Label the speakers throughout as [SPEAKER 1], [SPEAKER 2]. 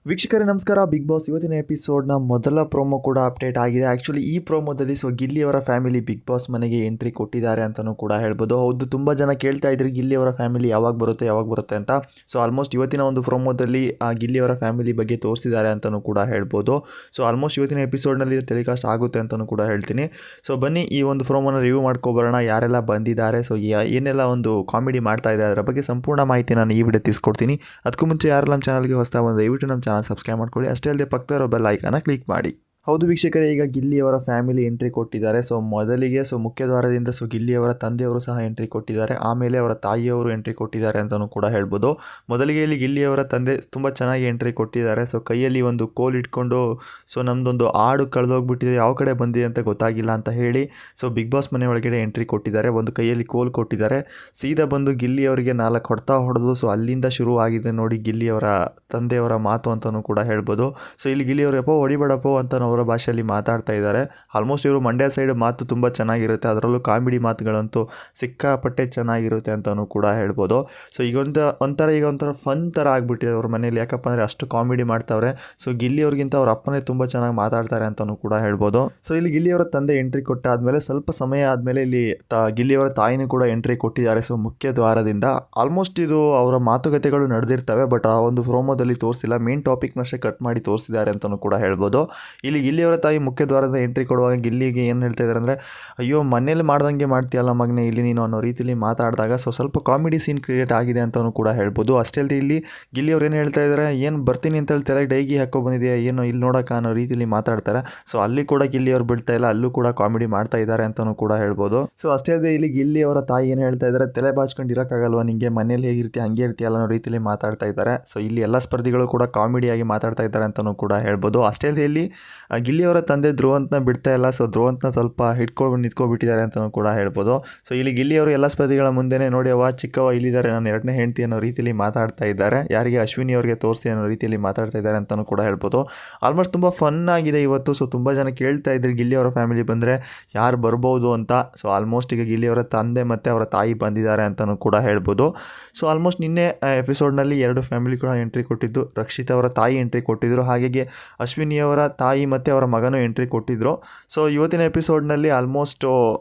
[SPEAKER 1] ವೀಕ್ಷಕರೇ ನಮಸ್ಕಾರ. Big boss ಇವತ್ತಿನ ಎಪಿಸೋಡ್ನ ಮೊದಲ ಪ್ರೋಮೋ ಕೂಡ ಅಪ್ಡೇಟ್ ಆಗಿದೆ. ಆ್ಯಕ್ಚುಲಿ ಈ ಪ್ರೋಮೋದಲ್ಲಿ ಗಿಲ್ಲಿಯವರ ಫ್ಯಾಮಿಲಿ ಬಿಗ್ ಬಾಸ್ ಮನೆಗೆ ಎಂಟ್ರಿ ಕೊಟ್ಟಿದ್ದಾರೆ ಅಂತಲೂ ಕೂಡ ಹೇಳ್ಬೋದು. ಹೌದು, ತುಂಬ ಜನ ಕೇಳ್ತಾ ಇದ್ರು ಗಿಲ್ಲಿಯವರ ಫ್ಯಾಮಿಲಿ ಯಾವಾಗ ಬರುತ್ತೆ ಅಂತ. ಆಲ್ಮೋಸ್ಟ್ ಇವತ್ತಿನ ಒಂದು ಪ್ರೋಮೋದಲ್ಲಿ ಗಿಲ್ಲಿಯವರ ಫ್ಯಾಮಿಲಿ ಬಗ್ಗೆ ತೋರಿಸಿದ್ದಾರೆ ಅಂತಲೂ ಕೂಡ ಹೇಳ್ಬೋದು. ಆಲ್ಮೋಸ್ಟ್ ಇವತ್ತಿನ ಎಪಿಸೋಡ್ನಲ್ಲಿ ಟೆಲಿಕಾಸ್ಟ್ ಆಗುತ್ತೆ ಅಂತಲೂ ಕೂಡ ಹೇಳ್ತೀನಿ. ಬನ್ನಿ ಈ ಒಂದು ಪ್ರೋಮೋನ ರಿವ್ಯೂ ಮಾಡ್ಕೊಬರೋಣ. ಯಾರೆಲ್ಲ ಬಂದಿದ್ದಾರೆ, ಏನೆಲ್ಲ ಒಂದು ಕಾಮಿಡಿ ಮಾಡ್ತಾ ಇದ್ದಾರೆ ಅದರ ಬಗ್ಗೆ ಸಂಪೂರ್ಣ ಮಾಹಿತಿ ನಾನು ಈ ವಿಡಿಯೋ ತಿಳಿಸ್ಕೊಡ್ತೀನಿ. ಅದಕ್ಕೂ ಮುಂಚೆ ಯಾರೆಲ್ಲ ನಮ್ಮ ಚಾನಲ್ಗೆ ಹೊಸದಾಗಿ ಬಂದು ದಯವಿಟ್ಟು ನಮ್ಮ ಚಾನಲ್ ಸಬ್ಸ್ಕ್ರೈಬ್ ಮಾಡ್ಕೊಳ್ಳಿ. ಅಷ್ಟೇ ಅಲ್ಲದೆ ಪಕ್ಕದ ಬೆಲ್ ಐಕಾನ್ನ ಕ್ಲಿಕ್ ಮಾಡಿ. ಹೌದು ವೀಕ್ಷಕರೇ, ಈಗ ಗಿಲ್ಲಿಯವರ ಫ್ಯಾಮಿಲಿ ಎಂಟ್ರಿ ಕೊಟ್ಟಿದ್ದಾರೆ. ಮೊದಲಿಗೆ ಮುಖ್ಯ ದ್ವಾರದಿಂದ ಗಿಲ್ಲಿಯವರ ತಂದೆಯವರು ಸಹ ಎಂಟ್ರಿ ಕೊಟ್ಟಿದ್ದಾರೆ. ಆಮೇಲೆ ಅವರ ತಾಯಿಯವರು ಎಂಟ್ರಿ ಕೊಟ್ಟಿದ್ದಾರೆ ಅಂತಲೂ ಕೂಡ ಹೇಳ್ಬೋದು. ಮೊದಲಿಗೆ ಇಲ್ಲಿ ಗಿಲ್ಲಿಯವರ ತಂದೆ ತುಂಬ ಚೆನ್ನಾಗಿ ಎಂಟ್ರಿ ಕೊಟ್ಟಿದ್ದಾರೆ. ಕೈಯಲ್ಲಿ ಒಂದು ಕೋಲ್ ಇಟ್ಕೊಂಡು ನಮ್ಮದೊಂದು ಆಡು ಕಳೆದೋಗ್ಬಿಟ್ಟಿದೆ, ಯಾವ ಕಡೆ ಬಂದಿದೆ ಅಂತ ಗೊತ್ತಾಗಿಲ್ಲ ಅಂತ ಹೇಳಿ ಬಿಗ್ ಬಾಸ್ ಮನೆ ಒಳಗಡೆ ಎಂಟ್ರಿ ಕೊಟ್ಟಿದ್ದಾರೆ. ಒಂದು ಕೈಯಲ್ಲಿ ಕೋಲ್ ಕೊಟ್ಟಿದ್ದಾರೆ. ಸೀದಾ ಬಂದು ಗಿಲ್ಲಿಯವರಿಗೆ 4 ಹೊಡೆತ ಹೊಡೆದು ಅಲ್ಲಿಂದ ಶುರು ಆಗಿದೆ ನೋಡಿ ಗಿಲ್ಲಿಯವರ ತಂದೆಯವರ ಮಾತು ಅಂತಲೂ ಕೂಡ ಹೇಳ್ಬೋದು. ಇಲ್ಲಿ ಗಿಲ್ಲಿಯವರು ಹೊಡಿಬೇಡಪ್ಪೋ ಅಂತ ಅವರ ಭಾಷೆಯಲ್ಲಿ ಮಾತಾಡ್ತಾ ಇದ್ದಾರೆ. ಆಲ್ಮೋಸ್ಟ್ ಇವರು ಮಂಡ್ಯ ಸೈಡ್ ಮಾತು ತುಂಬ ಚೆನ್ನಾಗಿರುತ್ತೆ, ಅದರಲ್ಲೂ ಕಾಮಿಡಿ ಮಾತುಗಳಂತೂ ಸಿಕ್ಕಾಪಟ್ಟೆ ಚೆನ್ನಾಗಿರುತ್ತೆ ಅಂತಲೂ ಕೂಡ ಹೇಳ್ಬೋದು. ಈಗ ಒಂಥರ ಫನ್ ಥರ ಆಗಿಬಿಟ್ಟಿದೆ ಅವ್ರ ಮನೇಲಿ. ಯಾಕಪ್ಪ ಅಂದರೆ ಅಷ್ಟು ಕಾಮಿಡಿ ಮಾಡ್ತಾವ್ರೆ. ಗಿಲ್ಲಿಯವ್ರಿಗಿಂತ ಅವ್ರ ಅಪ್ಪನೇ ತುಂಬ ಚೆನ್ನಾಗಿ ಮಾತಾಡ್ತಾರೆ ಅಂತಲೂ ಕೂಡ ಹೇಳ್ಬೋದು. ಇಲ್ಲಿ ಗಿಲ್ಲಿಯವರ ತಂದೆ ಎಂಟ್ರಿ ಕೊಟ್ಟಾದ್ಮೇಲೆ ಸ್ವಲ್ಪ ಸಮಯ ಆದಮೇಲೆ ಇಲ್ಲಿ ಗಿಲ್ಲಿಯವರ ತಾಯಿನೂ ಕೂಡ ಎಂಟ್ರಿ ಕೊಟ್ಟಿದ್ದಾರೆ ಮುಖ್ಯ ದ್ವಾರದಿಂದ. ಆಲ್ಮೋಸ್ಟ್ ಇದು ಅವರ ಮಾತುಕತೆಗಳು ನಡೆದಿರ್ತವೆ, ಬಟ್ ಆ ಒಂದು ಪ್ರೋಮೋದಲ್ಲಿ ತೋರಿಸಿಲ್ಲ. ಮೇನ್ ಟಾಪಿಕ್ನಷ್ಟೇ ಕಟ್ ಮಾಡಿ ತೋರಿಸಿದ್ದಾರೆ ಅಂತಲೂ ಕೂಡ ಹೇಳ್ಬೋದು. ಇಲ್ಲಿ ಗಿಲ್ಲಿಯವರ ತಾಯಿ ಮುಖ್ಯ ದ್ವಾರದ ಎಂಟ್ರಿ ಕೊಡುವಾಗ ಗಿಲ್ಲಿಗೆ ಏನು ಹೇಳ್ತಾ ಇದ್ದಾರೆ ಅಂದರೆ, ಅಯ್ಯೋ ಮನೇಲಿ ಮಾಡ್ದಂಗೆ ಮಾಡ್ತೀಯಲ್ಲ ಮಗನೇ ಇಲ್ಲಿ ನೀನು ಅನ್ನೋ ರೀತಿಯಲ್ಲಿ ಮಾತಾಡಿದಾಗ ಸ್ವಲ್ಪ ಕಾಮಿಡಿ ಸೀನ್ ಕ್ರಿಯೇಟ್ ಆಗಿದೆ ಅಂತಲೂ ಕೂಡ ಹೇಳ್ಬೋದು. ಅಷ್ಟೇ ಅಲ್ಲದೆ ಇಲ್ಲಿ ಗಿಲ್ಲಿಯವ್ರು ಏನು ಹೇಳ್ತಾ ಇದ್ದಾರೆ, ಏನು ಬರ್ತೀನಿ ಅಂತ ಹೇಳ್ತಾರೆ, ಡೈಗಿ ಹಾಕೋ ಬಂದಿದೆಯಾ ಏನೋ ಇಲ್ಲಿ ನೋಡೋಕ್ಕ ಅನ್ನೋ ರೀತಿಯಲ್ಲಿ ಮಾತಾಡ್ತಾರೆ. ಅಲ್ಲಿ ಕೂಡ ಗಿಲ್ಲಿಯವ್ರು ಬಿಡ್ತಾ ಇಲ್ಲ, ಅಲ್ಲೂ ಕೂಡ ಕಾಮಿಡಿ ಮಾಡ್ತಾ ಇದ್ದಾರೆ ಅಂತಲೂ ಕೂಡ ಹೇಳ್ಬೋದು. ಅಷ್ಟೇ ಅಲ್ಲದೆ ಇಲ್ಲಿ ಗಿಲ್ಲಿಯವರ ತಾಯಿ ಏನು ಹೇಳ್ತಾ ಇದ್ದಾರೆ, ತಲೆ ಬಾಚ್ಕೊಂಡು ಇರೋಕ್ಕಾಗಲ್ವ ನಿಮಗೆ, ಮನೇಲಿ ಹೇಗಿರ್ತೀಯ ಹಂಗೆ ಇರ್ತೀಯಲ್ಲ ಅನ್ನೋ ರೀತಿಯಲ್ಲಿ ಮಾತಾಡ್ತಾ ಇದ್ದಾರೆ. ಇಲ್ಲಿ ಎಲ್ಲ ಸ್ಪರ್ಧಿಗಳು ಕೂಡ ಕಾಮಿಡಿಯಾಗಿ ಮಾತಾಡ್ತಾ ಇದ್ದಾರೆ ಅಂತಲೂ ಕೂಡ ಹೇಳ್ಬೋದು. ಅಷ್ಟೇ ಅಲ್ಲದೆ ಇಲ್ಲಿ ಗಿಲ್ಲಿಯವರ ತಂದೆ ಧ್ರುವಂತನ ಬಿಡ್ತಾ ಇಲ್ಲ. ಧ್ರುವಂತನ ಸ್ವಲ್ಪ ಹಿಡ್ಕೊಂಡು ನಿಂತ್ಕೊಬಿಟ್ಟಿದ್ದಾರೆ ಅಂತಲೂ ಕೂಡ ಹೇಳ್ಬೋದು. ಇಲ್ಲಿ ಗಿಲ್ಲಿಯವರು ಎಲ್ಲ ಸ್ಪರ್ಧಿಗಳ ಮುಂದೆನೇ ನೋಡಿ ಅವ್ವ ಚಿಕ್ಕವ ಇಲ್ಲಿದ್ದಾರೆ, ನಾನು 2ನೇ ಹೆಂಡ್ತಿ ಅನ್ನೋ ರೀತಿಯಲ್ಲಿ ಮಾತಾಡ್ತಾ ಇದ್ದಾರೆ. ಯಾರಿಗೆ ಅಶ್ವಿನಿ ಅವರಿಗೆ ತೋರಿಸಿ ಅನ್ನೋ ರೀತಿಯಲ್ಲಿ ಮಾತಾಡ್ತಾ ಇದ್ದಾರೆ ಅಂತಲೂ ಕೂಡ ಹೇಳ್ಬೋದು. ಆಲ್ಮೋಸ್ಟ್ ತುಂಬ ಫನ್ ಆಗಿದೆ ಇವತ್ತು. ತುಂಬ ಜನ ಕೇಳ್ತಾ ಇದ್ರು ಗಿಲ್ಲಿಯವರ ಫ್ಯಾಮಿಲಿ ಬಂದರೆ ಯಾರು ಬರ್ಬೋದು ಅಂತ. ಆಲ್ಮೋಸ್ಟ್ ಈಗ ಗಿಲ್ಲಿಯವರ ತಂದೆ ಮತ್ತು ಅವರ ತಾಯಿ ಬಂದಿದ್ದಾರೆ ಅಂತಲೂ ಕೂಡ ಹೇಳ್ಬೋದು. ಆಲ್ಮೋಸ್ಟ್ ನಿನ್ನೆ ಎಪಿಸೋಡ್ನಲ್ಲಿ 2 ಫ್ಯಾಮಿಲಿ ಕೂಡ ಎಂಟ್ರಿ ಕೊಟ್ಟಿದ್ದು. ರಕ್ಷಿತ್ ಅವರ ತಾಯಿ ಎಂಟ್ರಿ ಕೊಟ್ಟಿದ್ದರು, ಹಾಗೆ ಅಶ್ವಿನಿಯವರ ತಾಯಿ ಮತ್ತು ಅವರ ಮಗನೂ ಎಂಟ್ರಿ ಕೊಟ್ಟಿದ್ದರು. ಇವತ್ತಿನ ಎಪಿಸೋಡ್ನಲ್ಲಿ ಆಲ್ಮೋಸ್ಟ್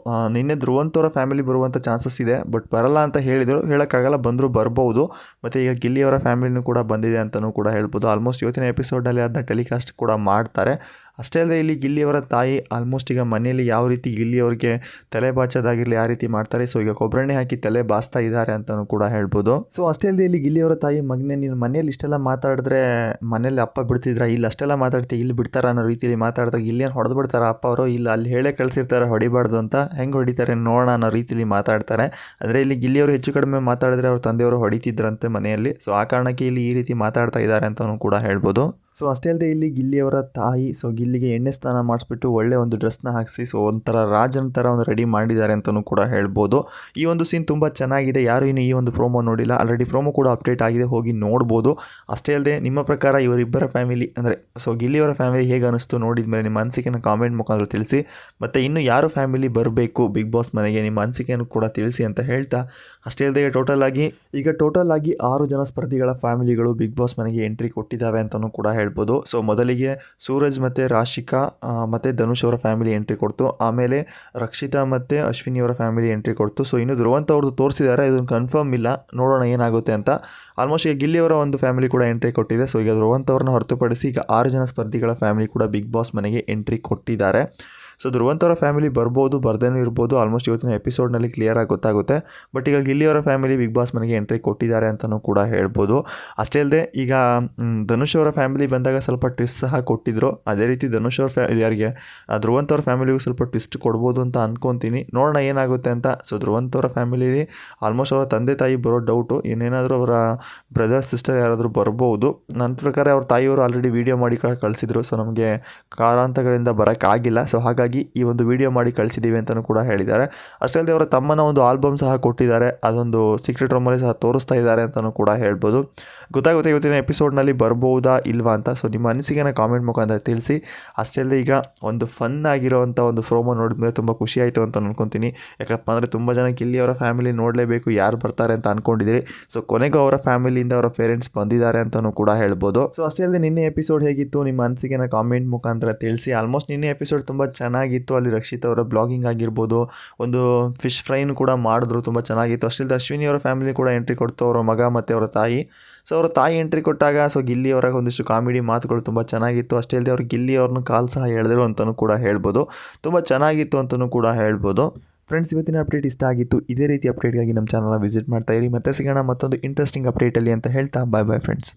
[SPEAKER 1] ನಿನ್ನೆ ಧ್ರುವಂತವರ ಫ್ಯಾಮಿಲಿ ಬರುವಂಥ ಚಾನ್ಸಸ್ ಇದೆ, ಬಟ್ ಬರಲ್ಲ ಅಂತ ಹೇಳಿದರು. ಹೇಳೋಕ್ಕಾಗಲ್ಲ, ಬಂದರೂ ಬರ್ಬೋದು. ಮತ್ತು ಈಗ ಗಿಲ್ಲಿಯವರ ಫ್ಯಾಮಿಲಿನೂ ಕೂಡ ಬಂದಿದೆ ಅಂತಲೂ ಕೂಡ ಹೇಳ್ಬೋದು. ಆಲ್ಮೋಸ್ಟ್ ಇವತ್ತಿನ ಎಪಿಸೋಡ್ನಲ್ಲಿ ಅದನ್ನ ಟೆಲಿಕಾಸ್ಟ್ ಕೂಡ ಮಾಡ್ತಾರೆ. ಅಷ್ಟೇ ಅಲ್ಲದೆ ಇಲ್ಲಿ ಗಿಲ್ಲಿಯವರ ತಾಯಿ ಆಲ್ಮೋಸ್ಟ್ ಈಗ ಮನೆಯಲ್ಲಿ ಯಾವ ರೀತಿ ಗಿಲ್ಲಿಯವ್ರಿಗೆ ತಲೆ ಬಾಚೋದಾಗಿರಲಿ ಆ ರೀತಿ ಮಾಡ್ತಾರೆ. ಈಗ ಕೊಬ್ಬರೆಣ್ಣೆ ಹಾಕಿ ತಲೆ ಬಾಚ್ತಾ ಇದ್ದಾರೆ ಅಂತಲೂ ಕೂಡ ಹೇಳ್ಬೋದು. ಅಷ್ಟೇ ಅಲ್ಲದೆ ಇಲ್ಲಿ ಗಿಲ್ಲಿಯವರ ತಾಯಿ ಮಗನೇ ನೀನು ಮನೇಲಿ ಇಷ್ಟೆಲ್ಲ ಮಾತಾಡಿದ್ರೆ ಮನೇಲಿ ಅಪ್ಪ ಬಿಡ್ತಿದ್ರ, ಇಲ್ಲಿ ಅಷ್ಟೆಲ್ಲ ಮಾತಾಡ್ತೀವಿ ಇಲ್ಲಿ ಬಿಡ್ತಾರ ಅನ್ನೋ ರೀತಿಯಲ್ಲಿ ಮಾತಾಡಿದಾಗ ಇಲ್ಲೇನು ಹೊಡೆದು ಬಿಡ್ತಾರೆ ಅಪ್ಪ ಅವರು, ಇಲ್ಲ ಅಲ್ಲಿ ಹೇಳೇ ಕಳಿಸಿರ್ತಾರೆ ಹೊಡಿಬಾರ್ದು ಅಂತ, ಹೆಂಗೆ ಹೊಡಿತಾರೆ ನೋಡೋಣ ಅನ್ನೋ ರೀತಿಯಲ್ಲಿ ಮಾತಾಡ್ತಾರೆ. ಅಂದರೆ ಇಲ್ಲಿ ಗಿಲ್ಲಿಯವರು ಹೆಚ್ಚು ಕಡಿಮೆ ಮಾತಾಡಿದ್ರೆ ಅವ್ರ ತಂದೆಯವರು ಹೊಡಿತಿದ್ರಂತೆ ಮನೆಯಲ್ಲಿ. ಆ ಕಾರಣಕ್ಕೆ ಇಲ್ಲಿ ಈ ರೀತಿ ಮಾತಾಡ್ತಾ ಇದ್ದಾರೆ ಅಂತಲೂ ಕೂಡ ಹೇಳ್ಬೋದು. ಅಷ್ಟೇ ಅಲ್ಲದೆ ಇಲ್ಲಿ ಗಿಲ್ಲಿಯವರ ತಾಯಿ ಗಿಲ್ಲಿಗೆ ಎಣ್ಣೆ ಸ್ನಾನ ಮಾಡಿಸ್ಬಿಟ್ಟು ಒಳ್ಳೆ ಒಂದು ಡ್ರೆಸ್ನ ಹಾಕಿಸಿ ಒಂಥರ ರಾಜನ ಥರ ಒಂದು ರೆಡಿ ಮಾಡಿದ್ದಾರೆ ಅಂತಲೂ ಕೂಡ ಹೇಳ್ಬೋದು. ಈ ಒಂದು ಸೀನ್ ತುಂಬ ಚೆನ್ನಾಗಿದೆ. ಯಾರು ಇನ್ನು ಈ ಒಂದು ಪ್ರೋಮೋ ನೋಡಿಲ್ಲ, ಆಲ್ರೆಡಿ ಪ್ರೋಮೋ ಕೂಡ ಅಪ್ಡೇಟ್ ಆಗಿದೆ, ಹೋಗಿ ನೋಡ್ಬೋದು. ಅಷ್ಟೇ ಅಲ್ಲದೆ ನಿಮ್ಮ ಪ್ರಕಾರ ಇವರಿಬ್ಬರ ಫ್ಯಾಮಿಲಿ ಅಂದರೆ ಗಿಲ್ಲಿಯವರ ಫ್ಯಾಮಿಲಿ ಹೇಗೆ ಅನ್ನಿಸ್ತು ನೋಡಿದ ಮೇಲೆ ನಿಮ್ಮ ಅನಿಸಿಕೆನ ಕಾಮೆಂಟ್ ಮುಖಾಂತರ ತಿಳಿಸಿ. ಮತ್ತು ಇನ್ನು ಯಾರು ಫ್ಯಾಮಿಲಿ ಬರಬೇಕು ಬಿಗ್ ಬಾಸ್ ಮನೆಗೆ ನಿಮ್ಮ ಅನಿಸಿಕೆಯನ್ನು ಕೂಡ ತಿಳಿಸಿ ಅಂತ ಹೇಳ್ತಾ, ಅಷ್ಟೇ ಅಲ್ಲದೆ ಟೋಟಲ್ ಆಗಿ 6 ಜನ ಸ್ಪರ್ಧಿಗಳ ಫ್ಯಾಮಿಲಿಗಳು ಬಿಗ್ ಬಾಸ್ ಮನೆಗೆ ಎಂಟ್ರಿ ಕೊಟ್ಟಿದ್ದಾವೆ ಅಂತಲೂ ಕೂಡ ಹೇಳ್ಬೋದು. ಮೊದಲಿಗೆ ಸೂರಜ್ ಮತ್ತು ರಾಶಿಕಾ ಮತ್ತು ಧನುಷ್ ಅವರ ಫ್ಯಾಮಿಲಿ ಎಂಟ್ರಿ ಕೊಡ್ತು. ಆಮೇಲೆ ರಕ್ಷಿತಾ ಮತ್ತು ಅಶ್ವಿನಿಯವರ ಫ್ಯಾಮಿಲಿ ಎಂಟ್ರಿ ಕೊಡ್ತು. ಇನ್ನು ಧ್ರುವಂತ ಅವ್ರದ್ದು ತೋರಿಸಿದ್ದಾರೆ, ಇದನ್ನು ಕನ್ಫರ್ಮ್ ಇಲ್ಲ, ನೋಡೋಣ ಏನಾಗುತ್ತೆ ಅಂತ. ಆಲ್ಮೋಸ್ಟ್ ಈಗ ಗಿಲ್ಲಿಯವರ ಒಂದು ಫ್ಯಾಮಿಲಿ ಕೂಡ ಎಂಟ್ರಿ ಕೊಟ್ಟಿದೆ. ಈಗ ಧ್ರುವಂತ ಅವ್ರನ್ನ ಹೊರತುಪಡಿಸಿ ಈಗ 6 ಜನ ಸ್ಪರ್ಧಿಗಳ ಫ್ಯಾಮಿಲಿ ಕೂಡ ಬಿಗ್ ಬಾಸ್ ಮನೆಗೆ ಎಂಟ್ರಿ ಕೊಟ್ಟಿದ್ದಾರೆ. ಧ್ರುವಂತವರ ಫ್ಯಾಮಿಲಿ ಬರ್ಬೋದು, ಬರ್ದೇನೂ ಇರ್ಬೋದು. ಆಲ್ಮೋಸ್ಟ್ ಇವತ್ತಿನ ಎಪಿಸೋಡ್ನಲ್ಲಿ ಕ್ಲಿಯರಾಗಿ ಗೊತ್ತಾಗುತ್ತೆ. ಬಟ್ ಈಗ ಗಿಲ್ಲಿಯವರ ಫ್ಯಾಮಿಲಿ ಬಿಗ್ ಬಾಸ್ ಮನೆಗೆ ಎಂಟ್ರಿ ಕೊಟ್ಟಿದ್ದಾರೆ ಅಂತಲೂ ಕೂಡ ಹೇಳ್ಬೋದು. ಅಷ್ಟೇ ಅಲ್ಲದೆ ಈಗ ಧನುಷ್ ಅವರ ಫ್ಯಾಮಿಲಿ ಬಂದಾಗ ಸ್ವಲ್ಪ ಟ್ವಿಸ್ಟ್ ಸಹ ಕೊಟ್ಟಿದ್ದರು. ಅದೇ ರೀತಿ ಧನುಷ್ ಅವ್ರ ಯಾರಿಗೆ ಧ್ರುವಂತವ್ರ ಫ್ಯಾಮಿಲಿಗೂ ಸ್ವಲ್ಪ ಟ್ವಿಸ್ಟ್ ಕೊಡ್ಬೋದು ಅಂತ ಅಂದ್ಕೊತೀನಿ, ನೋಡೋಣ ಏನಾಗುತ್ತೆ ಅಂತ. ಧ್ರುವಂತವರ ಫ್ಯಾಮಿಲಿಲಿ ಆಲ್ಮೋಸ್ಟ್ ಅವರ ತಂದೆ ತಾಯಿ ಬರೋ ಡೌಟು, ಏನೇನಾದರೂ ಅವರ ಬ್ರದರ್ ಸಿಸ್ಟರ್ ಯಾರಾದರೂ ಬರ್ಬೋದು. ನನ್ನ ಪ್ರಕಾರ ಅವ್ರ ತಾಯಿಯವರು ಆಲ್ರೆಡಿ ವೀಡಿಯೋ ಮಾಡಿ ಕಳಿಸಿದ್ರು. ನಮಗೆ ಕಾರಣಾಂತರಗಳಿಂದ ಬರೋಕ್ಕಾಗಿಲ್ಲ. ಹಾಗಾಗಿ ಆಗಿ ಈ ಒಂದು ವಿಡಿಯೋ ಮಾಡಿ ಕಳಿಸಿದ್ದೀವಿ ಅಂತಲೂ ಕೂಡ ಹೇಳಿದ್ದಾರೆ. ಅಷ್ಟೇ ಅಲ್ಲದೆ ಅವರ ತಮ್ಮನ ಒಂದು ಆಲ್ಬಮ್ ಸಹ ಕೊಟ್ಟಿದ್ದಾರೆ, ಅದೊಂದು ಸೀಕ್ರೆಟ್ ರೂಮಲ್ಲಿ ಸಹ ತೋರಿಸ್ತಾ ಇದ್ದಾರೆ ಅಂತಲೂ ಕೂಡ ಹೇಳ್ಬೋದು. ಗೊತ್ತಾಗುತ್ತೆ ಇವತ್ತಿನ ಎಪಿಸೋಡ್ನಲ್ಲಿ ಬರ್ಬೋದಾ ಇಲ್ವಾ ಅಂತ. ಸೊ ನಿಮ್ಮ ಅನಿಸಿಕೆನ ಕಾಮೆಂಟ್ ಮುಖಾಂತರ ತಿಳಿಸಿ. ಅಷ್ಟೇ ಅಲ್ಲದೆ ಈಗ ಒಂದು ಫನ್ ಆಗಿರೋವಂಥ ಒಂದು ಪ್ರೋಮೋ ನೋಡಿದ್ಮೇಲೆ ತುಂಬ ಖುಷಿ ಆಯಿತು ಅಂತ ಅನ್ಕೊತೀನಿ. ಯಾಕಪ್ಪ ಅಂದರೆ ತುಂಬ ಜನ ಗಿಲ್ಲಿಯವರ ಫ್ಯಾಮಿಲಿ ನೋಡಲೇಬೇಕು, ಯಾರು ಬರ್ತಾರೆ ಅಂತ ಅಂದ್ಕೊಂಡಿದ್ದೀರಿ. ಸೊ ಕೊನೆಗೂ ಅವರ ಫ್ಯಾಮಿಲಿಯಿಂದ ಅವರ ಪೇರೆಂಟ್ಸ್ ಬಂದಿದ್ದಾರೆ ಅಂತಲೂ ಕೂಡ ಹೇಳ್ಬೋದು. ಸೊ ಅಷ್ಟೇ ಅಲ್ಲದೆ ನಿನ್ನೆ ಎಪಿಸೋಡ್ ಹೇಗಿತ್ತು, ನಿಮ್ಮ ಅನಿಸಿಕೆನ ಕಾಮೆಂಟ್ ಮುಖಾಂತರ ತಿಳಿಸಿ. ಆಲ್ಮೋಸ್ಟ್ ನಿನ್ನೆ ಎಪಿಸೋಡ್ ತುಂಬ ಚೆನ್ನಾಗಿತ್ತು. ಅಲ್ಲಿ ರಕ್ಷಿತ್ ಅವರ ಬ್ಲಾಗಿಂಗ್ ಆಗಿರ್ಬೋದು, ಒಂದು ಫಿಶ್ ಫ್ರೈನು ಕೂಡ ಮಾಡಿದ್ರು, ತುಂಬ ಚೆನ್ನಾಗಿತ್ತು. ಅಷ್ಟೇ ಅಲ್ಲದೆ ಅಶ್ವಿನಿ ಅವರ ಫ್ಯಾಮಿಲಿ ಕೂಡ ಎಂಟ್ರಿ ಕೊಡ್ತು, ಅವರ ಮಗ ಮತ್ತು ಅವರ ತಾಯಿ. ಸೊ ಅವರ ತಾಯಿ ಎಂಟ್ರಿ ಕೊಟ್ಟಾಗ ಸೊ ಗಿಲ್ಲಿ ಅವರ ಒಂದಿಷ್ಟು ಕಾಮಿಡಿ ಮಾತುಗಳು ತುಂಬ ಚೆನ್ನಾಗಿತ್ತು. ಅಷ್ಟೇ ಅಲ್ಲದೆ ಅವ್ರು ಗಿಲ್ಲಿ ಅವ್ರನ್ನ ಕಾಲ್ ಸಹ ಎಳೆದರು ಅಂತಲೂ ಕೂಡ ಹೇಳ್ಬೋದು. ತುಂಬ ಚೆನ್ನಾಗಿತ್ತು ಅಂತಲೂ ಕೂಡ ಹೇಳ್ಬೋದು. ಫ್ರೆಂಡ್ಸ್, ಇವತ್ತಿನ ಅಪ್ಡೇಟ್ ಇಷ್ಟ ಆಗಿತ್ತು. ಇದೇ ರೀತಿ ಅಪ್ಡೇಟ್ಗಾಗಿ ನಮ್ಮ ಚಾನಲ್ನ ವಿಸಿಟ್ ಮಾಡ್ತಾ ಇರಿ. ಮತ್ತೆ ಸಿಗೋಣ ಮತ್ತೊಂದು ಇಂಟ್ರೆಸ್ಟಿಂಗ್ ಅಪ್ಡೇಟಲ್ಲಿ ಅಂತ ಹೇಳ್ತಾ ಬಾಯ್ ಬಾಯ್ ಫ್ರೆಂಡ್ಸ್.